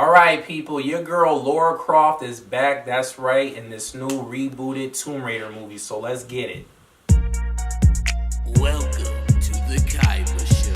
Alright people, your girl Lara Croft is back, that's right, in this new rebooted Tomb Raider movie, so let's get it. Welcome to the Kaiba Show.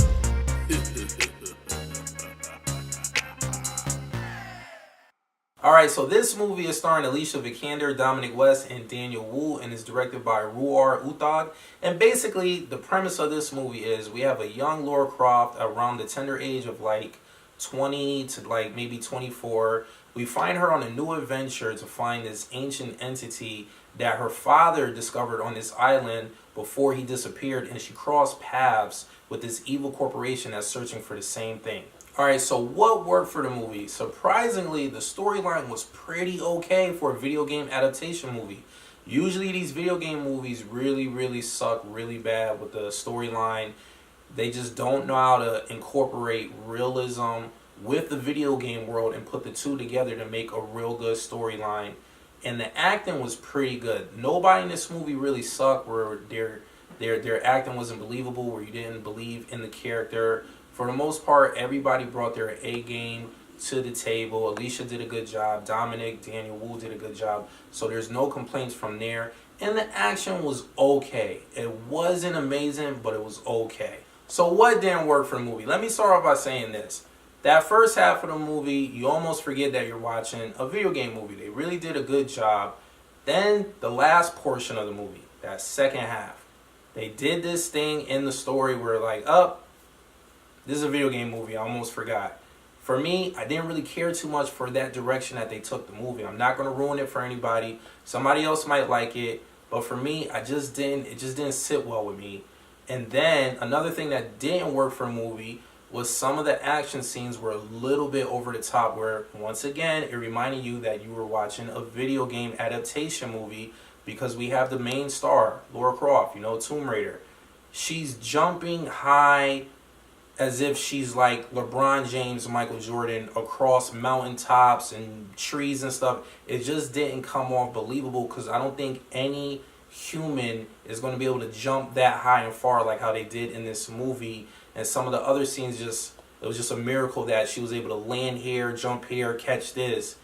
Alright, so this movie is starring Alicia Vikander, Dominic West, and Daniel Wu, and is directed by Ruar Utag. And basically, the premise of this movie is we have a young Lara Croft around the tender age of like 20 to like maybe 24. We find her on a new adventure to find this ancient entity that her father discovered on this island before he disappeared, and she crossed paths with this evil corporation that's searching for the same thing. Alright, so what worked for the movie? Surprisingly, the storyline was pretty okay for a video game adaptation movie. Usually these video game movies really suck really bad with the storyline. They just don't know how to incorporate realism with the video game world and put the two together to make a real good storyline. And the acting was pretty good. Nobody in this movie really sucked where their acting wasn't believable, where you didn't believe in the character. For the most part, everybody brought their A game to the table. Alicia did a good job. Dominic, Daniel Wu did a good job. So there's no complaints from there. And the action was okay. It wasn't amazing, but it was okay. So what didn't work for the movie? Let me start off by saying this. That first half of the movie, you almost forget that you're watching a video game movie. They really did a good job. Then the last portion of the movie, that second half, they did this thing in the story where like, this is a video game movie, I almost forgot. For me, I didn't really care too much for that direction that they took the movie. I'm not going to ruin it for anybody. Somebody else might like it. But for me, it just didn't sit well with me. And then another thing that didn't work for a movie was some of the action scenes were a little bit over the top, where once again it reminded you that you were watching a video game adaptation movie, because we have the main star, Lara Croft, Tomb Raider. She's jumping high as if she's like LeBron James, Michael Jordan, across mountaintops and trees and stuff. It just didn't come off believable, because I don't think any human is going to be able to jump that high and far like how they did in this movie. And some of the other scenes, it was just a miracle that she was able to land here, jump here, catch this.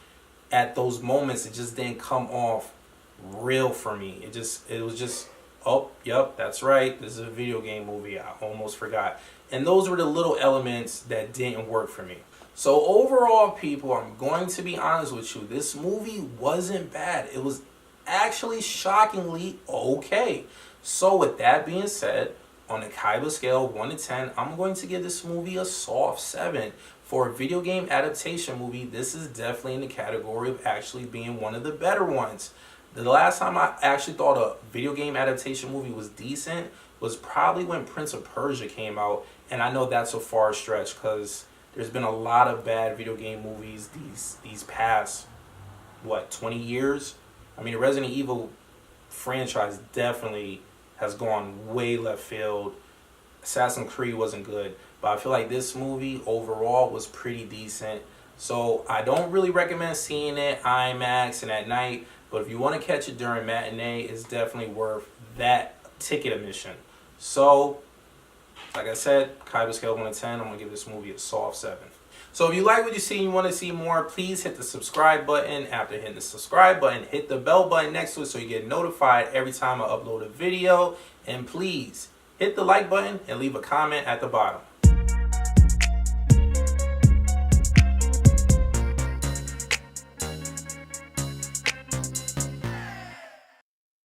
At those moments, it just didn't come off real for me. It was just, oh, yep, that's right, this is a video game movie, I almost forgot. And those were the little elements that didn't work for me. So overall, people, I'm going to be honest with you, this movie wasn't bad. It was actually shockingly okay. So with that being said, on a Kaiba scale of 1 to 10, I'm going to give this movie a soft 7. For a video game adaptation movie, this is definitely in the category of actually being one of the better ones. The last time I actually thought a video game adaptation movie was decent was probably when Prince of Persia came out. And I know that's a far stretch, because there's been a lot of bad video game movies these past, 20 years? I mean, the Resident Evil franchise definitely has gone way left field. Assassin's Creed wasn't good, but I feel like this movie overall was pretty decent. So I don't really recommend seeing it IMAX and at night, but if you want to catch it during matinee, it's definitely worth that ticket admission. So, like I said, Kaiba scale 1 to 10, I'm going to give this movie a soft 7. So if you like what you see and you want to see more, please hit the subscribe button. After hitting the subscribe button, hit the bell button next to it so you get notified every time I upload a video. And please hit the like button and leave a comment at the bottom.